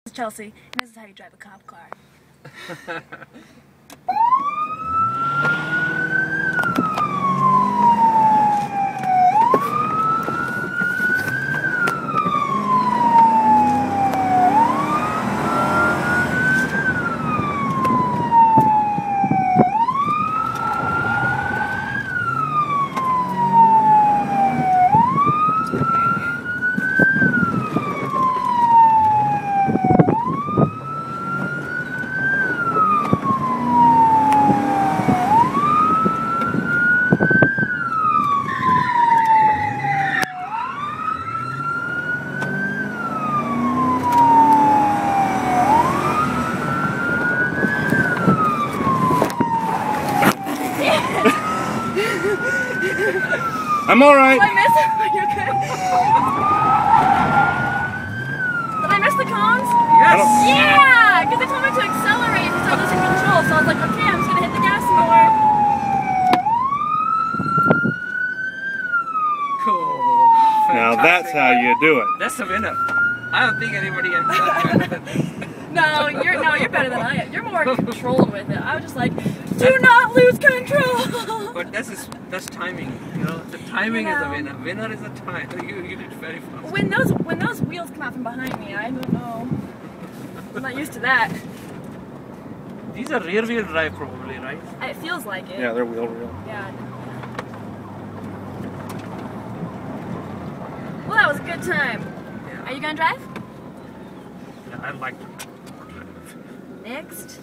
This is Chelsea, and this is how you drive a cop car. I'm alright. Did I miss it? Are you okay? Did I miss the cones? Yes. Yeah! Because they told me to accelerate and start losing control, so I was like, okay, I'm just going to hit the gas more. Cool. Now that's how you do it. That's a winner. I don't think anybody has done better than this. No, you're better than I am. You're more controlled with it. I was just like, do not lose control! But that's timing. You know, the timing is a winner. Winner is a time. You did very fast. When those wheels come out from behind me, I don't know. I'm not used to that. These are rear wheel drive probably, right? It feels like it. Yeah, they're wheel real. Yeah. Well, that was a good time. Yeah. Are you gonna drive? Yeah, I like to drive. Next.